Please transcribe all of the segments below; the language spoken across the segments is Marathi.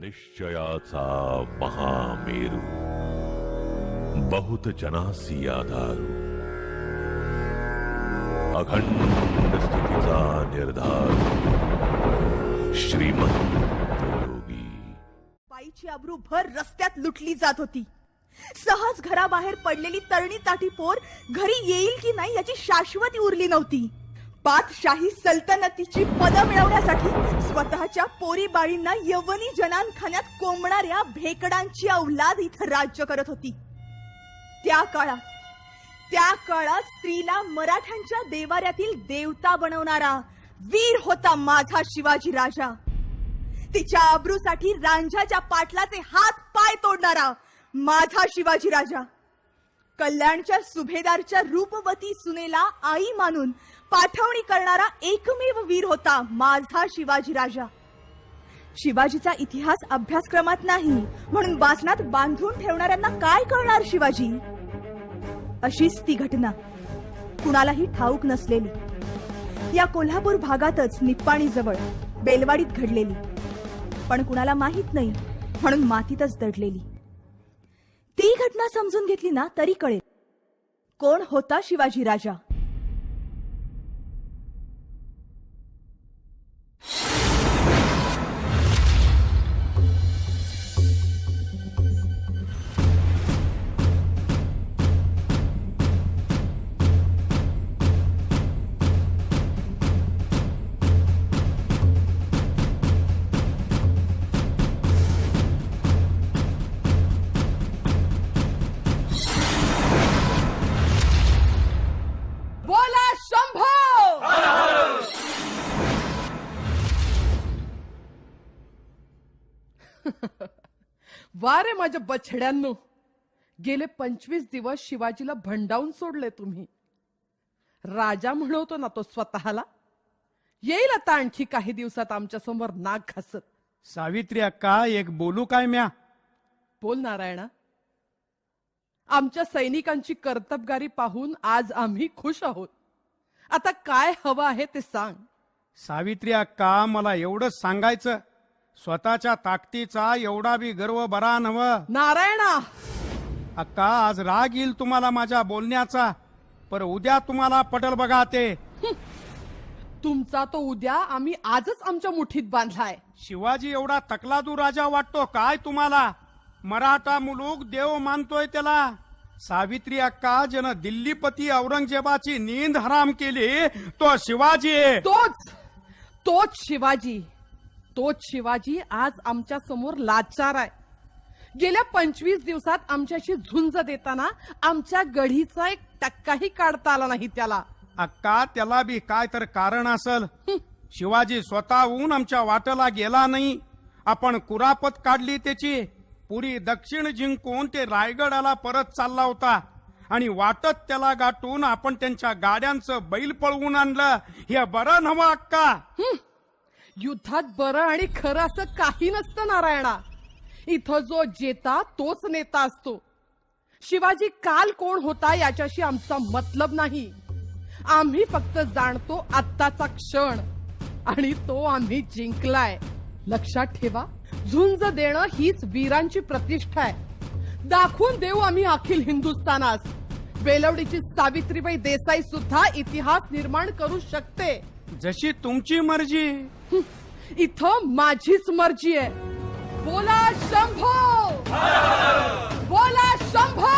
निश्चयाचा महामेरू, बहुत जनासी आधारू, अखंड स्थितीचा निर्धार, श्रीमंत योगी. बाईची आबरू भर रस्त्यात लुटली जात होती. सहज घराबाहेर पडलेली तरणी ताटी पोर घरी येईल की नाही याची शाश्वती उरली नव्हती. बादशाही सल्तनतीची पद मिळवण्यासाठी स्वतःच्या पोरी बाळींना यवनी जनानखान्यात कोंबणाऱ्या भेकडांची औलाद इथं राज्य करत होती. त्या काळात स्त्रीला मराठ्यांच्या देवाऱ्यातील देवता बनवणारा वीर होता माझा शिवाजी राजा. तिच्या आबरूसाठी रांझाच्या पाटलाचे हात पाय तोडणारा माझा शिवाजी राजा. कल्याणच्या सुभेदारच्या रूपवती सुनेला आई मानून पाठवणी करणारा एकमेव वीर होता माझा शिवाजी राजा. शिवाजीचा इतिहास अभ्यासक्रमात नाही म्हणून बासनात बांधून ठेवणाऱ्यांना काय कळणार शिवाजी. अशीच ती घटना कुणालाही ठाऊक नसलेली या कोल्हापूर भागातच निप्पाणी जवळ बेलवाडीत घडलेली, पण कुणाला माहित नाही म्हणून मातीतच दडलेली. ती घटना समजून घेतली ना तरी कळेल कोण होता शिवाजी राजा. वारे माझ्या बछड्यांनो, गेले 25 दिवस शिवाजीला भंडावून सोडले तुम्ही. राजा म्हणवतो ना तो स्वतःला. येईल आता आणखी काही दिवसात आमच्या समोर नाक घासत. सावित्री अक्का, एक बोलू काय म्या? बोल नारायणा. आमच्या सैनिकांची कर्तबगारी पाहून आज आम्ही खुश आहोत. आता काय हवं आहे ते सांग. सावित्री अक्का, मला एवढंच सांगायचं, स्वतःच्या ताकदीचा एवढा बी गर्व बरा नव. नारायणा, अक्का, आज राग येईल तुम्हाला माझ्या बोलण्याचा, पर उद्या तुम्हाला पटल बघा ते. तुमचा तो उद्या आम्ही आजच आमच्या मुठीत बांधलाय. शिवाजी एवढा तकलादू राजा वाटतो काय तुम्हाला? मराठा मुलूक देव मानतोय त्याला. सावित्री अक्का, ज्यानं दिल्लीपती औरंगजेबाची नींद हराम केली तो शिवाजी आहे. तोच शिवाजी आज आमच्या समोर लाचार आहे. गेल्या 25 दिवसात आमच्याशी झुंज देताना आमच्या गढीचा 1% काढता आला नाही त्याला. अक्का, त्याला बी काय तर कारण असल. शिवाजी स्वतःहून आमच्या वाटेला गेला नाही. आपण कुरापत काढली त्याची. पुरी दक्षिण जिंकून ते रायगडाला परत चालला होता आणि वाटत त्याला गाठून आपण त्यांच्या गाड्यांचं बैल पळवून आणलं. हे बरं नव्हं अक्का? युद्धात बरं आणि खरं असं काही नसतं नारायणा. इथं जो जेता तोच नेता असतो. शिवाजी काल कोण होता याच्याशी आमचा मतलब नाही. आम्ही फक्त जाणतो आत्ताचा क्षण आणि तो आम्ही जिंकलाय. लक्षात ठेवा, झुंज देणं हीच वीरांची प्रतिष्ठा आहे. दाखवून देऊ आम्ही अखिल हिंदुस्थानास. बेलवडीची सावित्रीबाई देसाई सुद्धा इतिहास निर्माण करू शकते. जशी तुमची मर्जी. इथं माझीच मर्जी आहे. बोला शंभो, बोला शंभो.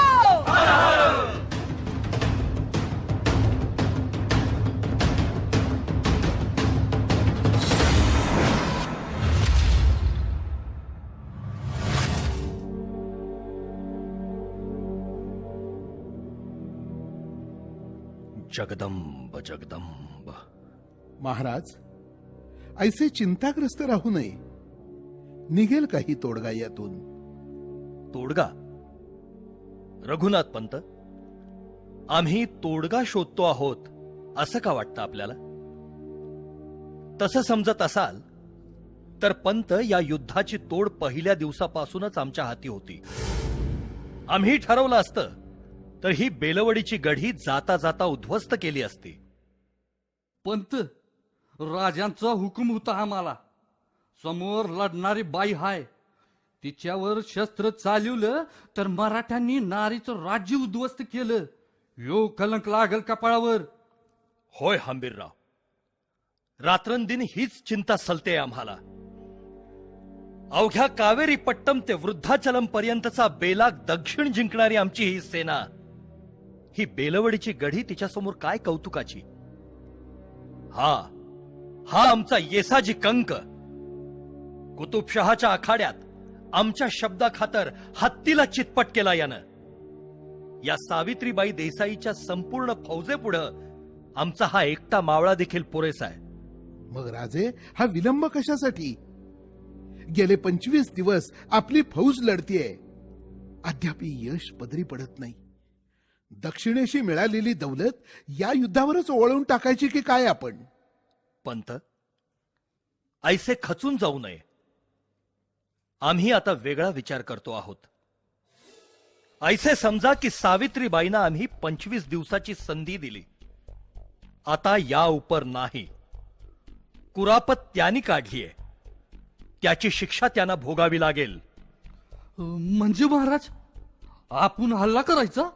जगदंब जगदंब. महाराज, ऐसे चिंताग्रस्त राहू नये. निघेल काही तोडगा यातून. तोडगा? रघुनाथ पंत, आम्ही तोडगा शोधतो आहोत असं का वाटतं आपल्याला? तसं समजत असाल तर पंत, या युद्धाची तोड पहिल्या दिवसापासूनच आमच्या हाती होती. आम्ही ठरवलं असतं तर ही बेलवडीची गढी जाता जाता उद्ध्वस्त केली असती. पंत, राजांचा हुकूम होता आम्हाला. समोर लढणारी बाई हाय, तिच्यावर शस्त्र चालवलं तर मराठ्यांनी नारीचं राज्य उद्ध्वस्त केलं. यो कलंक लागल कपाळावर. होय हंबीरराव, रात्रंदिन हीच चिंता सलते आम्हाला. अवघ्या कावेरी पट्टम ते वृद्धाचलम पर्यंतचा बेलाग दक्षिण जिंकणारी आमची ही सेना, ही बेलवडीची गढी तिच्यासमोर काय कौतुकाची. हा हा आमचा येसाजी कंक कुतुबशहाच्या आखाड्यात आमच्या शब्दाखातर हत्तीला चितपट केला यानं. या सावित्रीबाई देसाईच्या संपूर्ण फौजेपुढं आमचा हा एकटा मावळा देखील पुरेसा आहे. मग राजे, हा विलंब कशासाठी? गेले 25 दिवस आपली फौज लढतीये, अद्याप यश पदरी पडत नाही. दक्षिणेशी मिळालेली दौलत या युद्धावरच ओळवून टाकायची की काय आपण? पंत, ऐसे खचून जाऊ नये. आम्ही आता वेगळा विचार करतो आहोत. ऐसे समजा की सावित्रीबाईंना आम्ही 25 दिवसाची संधी दिली. आता या उपर नाही. कुरापत त्यांनी काढलीय, त्याची शिक्षा त्यांना भोगावी लागेल. म्हणजे महाराज, आपण हल्ला करायचा?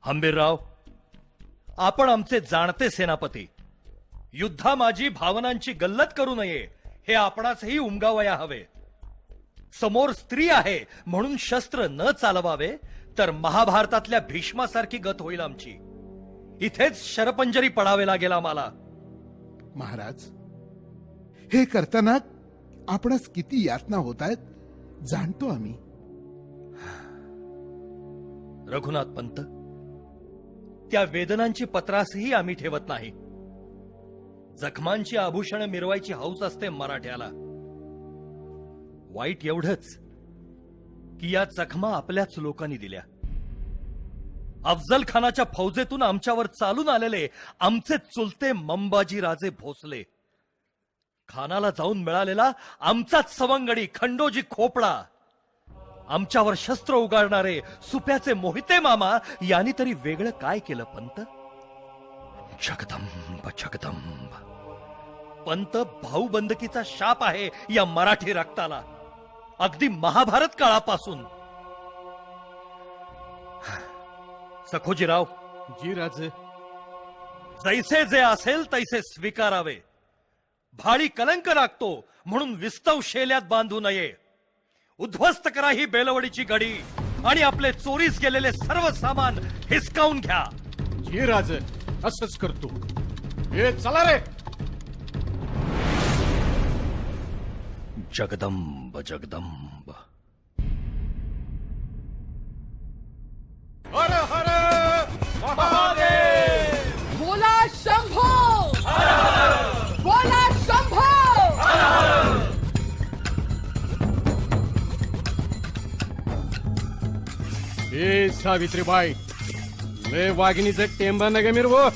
हंबीरराव, आपण आमचे जाणते सेनापती. युद्धामाजी भावनांची गल्लत करू नये हे आपणासही उमगावया हवे. समोर स्त्री आहे म्हणून शस्त्र न चालवावे तर महाभारतातल्या भीष्मासारखी गत होईल आमची. इथेच शरपंजरी पडावे लागेल आम्हाला. महाराज, हे करताना आपणास किती यातना होत आहेत जाणतो आम्ही. रघुनाथ पंत, त्या वेदनांची पत्रासही आम्ही ठेवत नाही. जखमांची आभूषण मिरवायची हौस असते मराठ्याला. वाईट एवढंच की या जखमा आपल्याच लोकांनी दिल्या. अफजल खानाच्या फौजेतून आमच्यावर चालून आलेले आमचे चुलते मंबाजी राजे भोसले, खानाला जाऊन मिळालेला आमचाच सवंगडी खंडोजी खोपडा, आमच्यावर शस्त्र उगारणारे सुप्याचे मोहिते मामा यांनी तरी वेगळं काय केलं पंत? जगदंब जगदंब. पंत, भाऊबंदकीचा शाप आहे या मराठी रक्ताला, अगदी महाभारत काळापासून. सखोजीराव, जी राजे. जैसे जे असेल तैसे स्वीकारावे. भाडी कलंक लागतो म्हणून विस्तव शेल्यात बांधू नये. उद्ध्वस्त करा ही बेलवडीची गडी आणि आपले चोरीस गेलेले सर्व सामान हिसकावून घ्या. जी राजे, असंच करतो. हे चला रे. जगदंब जगदंब. हर हर महादेव. बोला शंभो, बोला शंभो. ए सावित्रीबाई, लय वाघिणीचं टेंबा नगे मिरवो.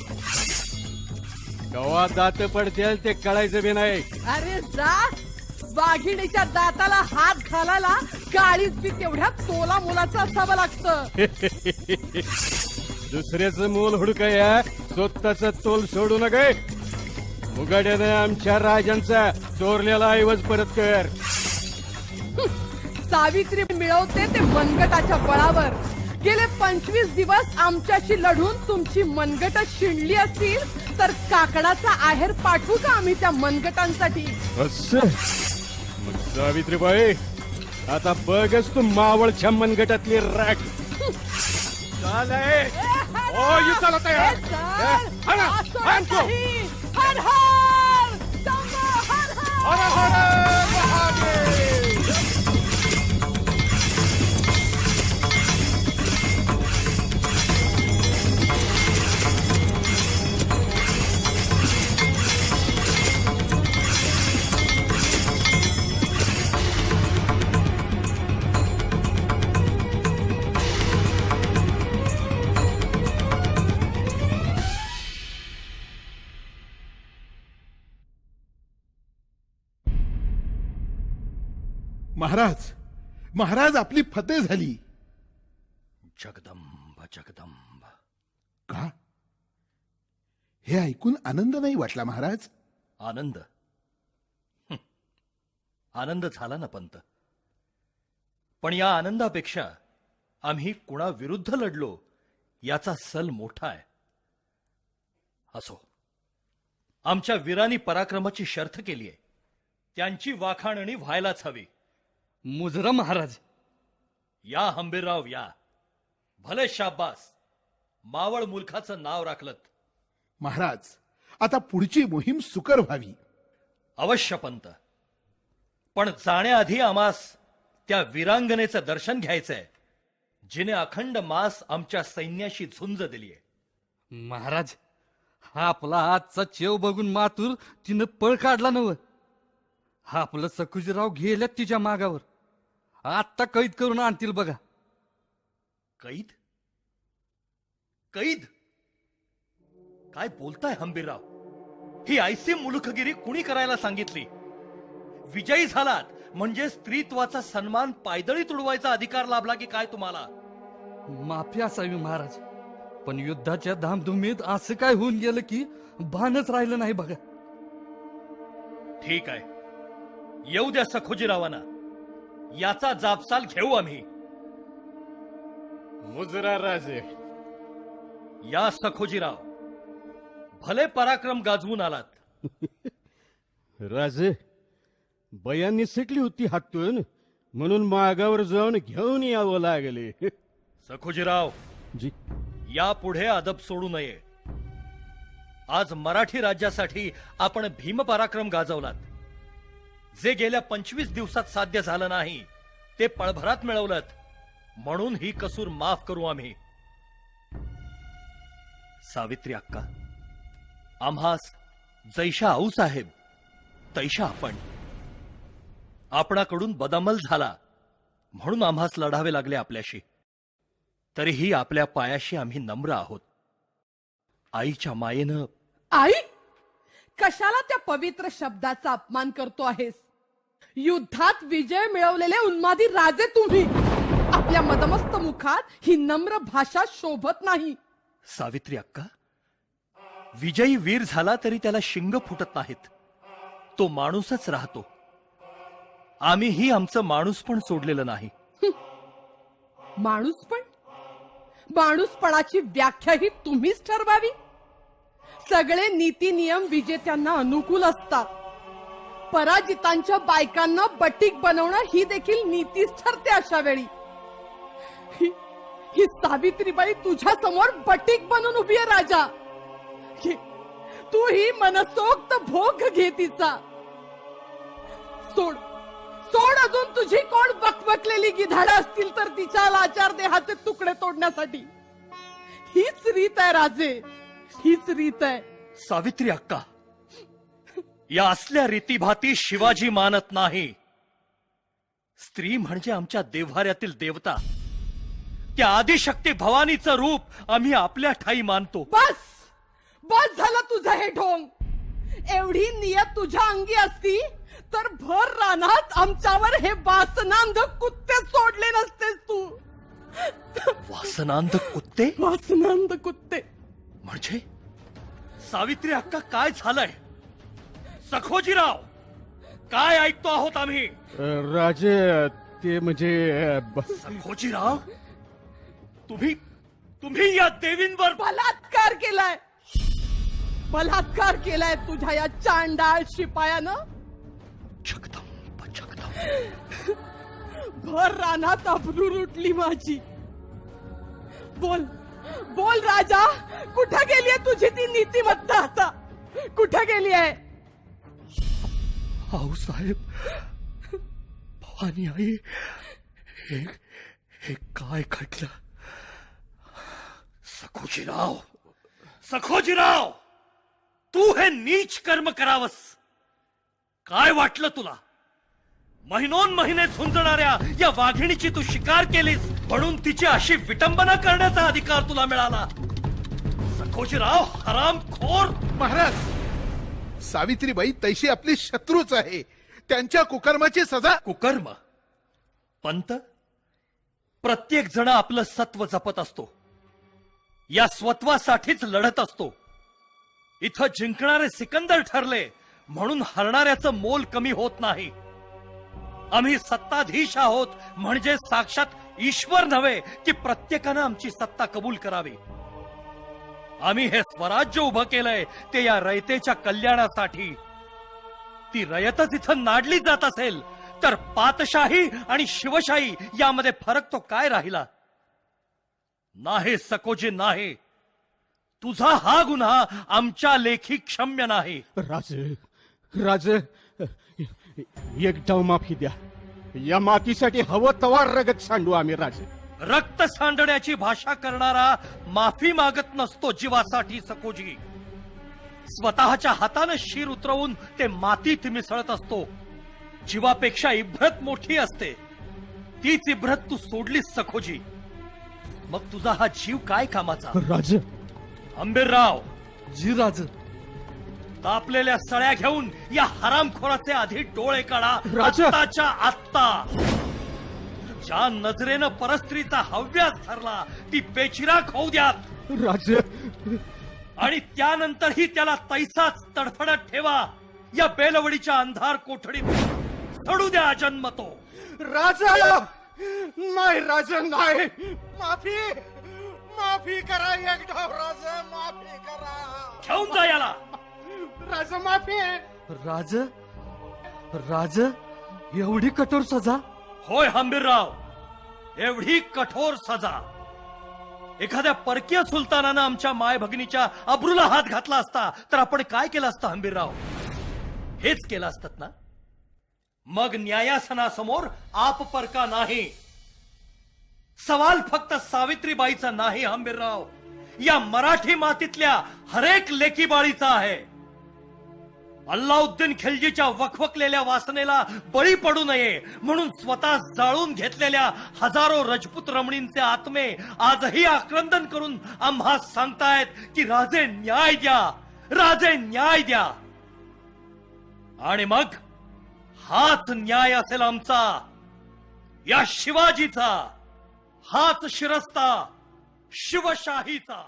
कवा दात पडतील ते कळायचं बी नाही. अरे जा, वाघिणीच्या दाताला हात घालायला काळीच बी तेवढ्या तोला मोलाचं असावं लागतं. दुसऱ्याचं मोल हुडकया, स्वतःच तोल सोडू नये. उघड्याने आमच्या राजांचा चोरलेला ऐवज परत कर. सावित्री मिळवते ते मनगटाच्या बळावर. गेले 25 दिवस आमच्याशी लढून तुमची मनगट शिणली असतील तर काकडाचा आहेर पाठवू का आम्ही त्या मनगटांसाठी? असं मग सावित्रीबाई, आता बघच तू मावळच्या मनगटातली राख. हर हर शंभो, हर हर. महाराज, महाराज, आपली फते झाली. जगदंब जगदंब. का? हे ऐकून आनंद नाही वाटला महाराज? आनंद? आनंद झाला ना पंत. पण या आनंदापेक्षा आम्ही कुणाविरुद्ध लढलो याचा सल मोठा आहे. असो, आमच्या वीरांनी पराक्रमाची शर्थ केली आहे, त्यांची वाखाणणी व्हायलाच हवी. मुजरा महाराज. या हंबीरराव या. भले शाब्बास, मावळ मुलखाचं नाव राखलत. महाराज, आता पुढची मोहीम सुकर व्हावी. अवश्य पंत, पण जाण्याआधी आम्हास त्या वीरांगनेचं दर्शन घ्यायचंय जिने अखंड मास आमच्या सैन्याशी झुंज दिलीये. महाराज, हा आपला आजचा चेव बघून मातूर तिनं पळ काढला नव. हा आपलं सखुजीराव गेल्यात तिच्या मागावर. आत्ता कैद करून आणतील बघा. कैद? कैद? काय बोलताय हंबीरराव? ही ऐसी मुलुखगिरी कुणी करायला सांगितली? विजयी झालात म्हणजे स्त्रीत्वाचा सन्मान पायदळी तुडवायचा अधिकार लाभला की काय तुम्हाला? माफी असावी महाराज, पण युद्धाच्या धामधुमीत असं काय होऊन गेलं की भानच राहिलं नाही बघा. ठीक आहे, येऊ द्या सखोजीरावांना. याचा जापसाल घेऊ आम्ही. मुजरा राजे. या सखोजीराव, भले पराक्रम गाजवून आलात. राजे, बयांनी सिकली होती हातून, म्हणून मागावर जाऊन घेऊन यावं लागले. सखोजीराव, जी. यापुढे अदब सोडू नये. आज मराठी राज्यासाठी आपण भीमपराक्रम गाजवलात. जे गेल्या 25 दिवसात साध्य झालं नाही ते पळभरात मिळवलं, म्हणून ही कसूर माफ करू आम्ही. सावित्री अक्का, आम्हास जैशा आऊसाहेब तैशा आपण. आपणाकडून बदअमल झाला म्हणून आम्हास लढावे लागले आपल्याशी. तरीही आपल्या पायाशी आम्ही नम्र आहोत. आईच्या मायेनं. आई, कशाला त्या पवित्र शब्दाचा अपमान करतो आहेस? युद्धात विजय मिळवलेले उन्मादी राजे तुम्ही. आपल्या मदमस्त मुखात ही नम्र भाषा शोभत नाही. सावित्री अक्का, विजयी वीर झाला तरी त्याला शिंग फुटत नाहीत. तो माणूसच राहतो. आम्हीही आमचं माणूसपण सोडलेलं नाही. माणूसपण? माणूसपणाची व्याख्या ही तुम्हीच ठरवावी. सगळे नीती नियम विजेत्यांना अनुकूल असतात. पराजितांच्या बायकांना बटीक बनवणं ही देखील नीतीच ठरते. अशा वेळी ही सावित्रीबाई तुझ्या समोर बटीक बनून उभी आहे राजा. तू ही मनसोक्त भोग घे तिचा. सोड सोड, अजून तुझी कोण बकबकलेली गिधाडं असतील तर तिच्या लाचार देहाचे तुकडे तोडण्यासाठी. हीच रीत आहे राजे, हीच रीत आहे. सावित्री अक्का, या असल्या रीतीभाती शिवाजी मानत नाही. स्त्री म्हणजे आमच्या देव्हाऱ्यातील देवता. त्या आदिशक्ती भवानीचं रूप आम्ही आपल्या ठाई मानतो. बस बस झालं तुझं हे ढोंग. एवढी नियत तुझ्या अंगी असती तर भर रानात आमच्यावर हे वासनांध कुत्ते सोडले नसतेस तू. वासनांध कुत्ते? वासनांध कुत्ते म्हणजे सावित्री अक्का, काय झालंय? सखोजीराव, काय ऐकतो आहोत आम्ही? राजे, ते म्हणजे सखोजीराव, तुम्ही या देवींवर बलात्कार केलाय. बलात्कार केलाय तुझ्या या चांडाळ शिपायानं. जगदंब जगदंब. भर रानात अब्रू लुटली माझी. बोल बोल राजा, कुठं गेलीये तुझी ती नीतिमत्ता? आता कुठं गेली आहे? आऊसाहेब, भवानी आई, हे काय घडलं? सखोजीराव, सखोजीराव, तू हे नीच कर्म करावस. काय वाटलं तुला? महिनोन महिने झुंजणाऱ्या या वाघिणीची तू शिकार केलीस म्हणून तिची अशी विटंबना करण्याचा अधिकार तुला मिळाला. सखोजीराव, हरामखोर. महाराज, सावित्रीबाई तैशी आपली शत्रूच आहे. त्यांच्या कुकर्माची सजा. कुकर्म? पंत, प्रत्येक जण आपलं सत्व जपत असतो. या स्वत्वासाठीच लढत असतो. इथं जिंकणारे सिकंदर ठरले म्हणून हरणाऱ्याचं मोल कमी होत नाही. आम्ही सत्ताधीश आहोत म्हणजे साक्षात ईश्वर नव्हे की प्रत्येकानं आमची सत्ता कबूल करावी. आम्ही हे स्वराज्य उभं केलंय ते या रयतेच्या कल्याणासाठी. ती रयतच इथं नाडली जात असेल तर पातशाही आणि शिवशाही यामध्ये फरक तो काय राहिला? नाही सकोजी नाही. तुझा हा गुन्हा आमच्या लेखी क्षम्य नाही. राज एक डाव माफी द्या. या मातीसाठी हवं तवा रगत सांडू आम्ही राज. रक्त सांडण्याची भाषा करणारा माफी मागत नसतो जीवासाठी सकोजी. स्वतःच्या हाताने शिर उतरवून ते मातीत मिसळत असतो. जीवापेक्षा इब्रत मोठी असते. तीच इब्रत तू सोडलीस सखोजी. मग तुझा हा जीव काय कामाचा? राज आंबेरराव, जी राज. तापलेल्या सळ्या घेऊन या हरामखोराचे आधी डोळे काढा. राजा! आत्ताच्या आत्ता. ज्या नजरेनं परस्त्रीचा हव्यास ठरला ती बेचिराख होऊ द्यात. राज आणि त्यानंतरही त्याला तैसाच तडफडत ठेवा. या बेलवडीच्या अंधार कोठडीत सडू द्या जन्म तो. राजा नाही राज नाही. माफी माफी करा एक डाव राज. माफी करा. घेऊन जा याला. राज माफी. राज राज एवढी कठोर सजा? होय हंबीरराव, एवढी कठोर सजा. एखाद्या परकीय सुलतानानं आमच्या माय भगिनीच्या अब्रूला हात घातला असता तर आपण काय केलं असतं हंबीरराव? हेच केलं असतं ना. मग न्यायासनासमोर आप परका नाही. सवाल फक्त सावित्रीबाईचा नाही हंबीरराव, या मराठी मातीतल्या हरेक लेकीबाळीचा आहे. अल्लाउद्दीन खिलजीच्या वखवकलेल्या वासनेला बळी पडू नये म्हणून स्वतः जाळून घेतलेल्या हजारो रजपूत रमणींचे आत्मे आजही आक्रंदन करून आम्हा सांगतायत की राजे न्याय द्या, राजे न्याय द्या. आणि मग हाच न्याय असेल आमचा, या शिवाजीचा. हाच शिरस्ता शिवशाहीचा.